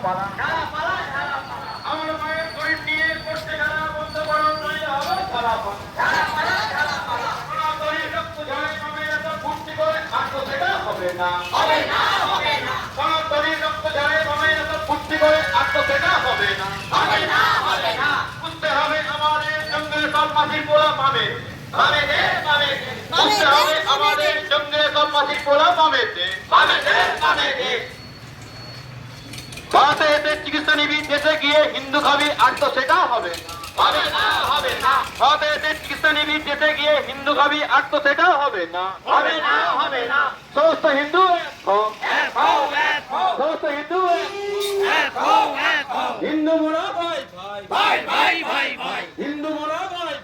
পালা আমার মায়ের শরীর নিয়ে করতে যারা বন্ধ করো নইলে হবে ঝালা পালা সনাতনী রক্ত ঝরে মামের এত ফুর্তি করে আর তো সেটা হবে না সনাতনী রক্ত ঝরে মামের এত ফুর্তি করে আর তো সেটা হবে না বুঝতে হবে আমাদের জঙ্গলে সব মাসির পোলা পাবে বুঝতে হবে আমাদের জঙ্গলে সব মাসির পোলা পাবে ভারতে এসে চিকিৎসা নিবি দেশে গিয়ে হিন্দু খাবি আর তো সেটা হবে না ভারতে এসে চিকিৎসা নিবি দেশে গিয়ে হিন্দু খাবি আর তো সেটা হবে না সমস্ত হিন্দু সমস্ত হিন্দু হিন্দু মোরা ভাই হিন্দু মোরা ভাই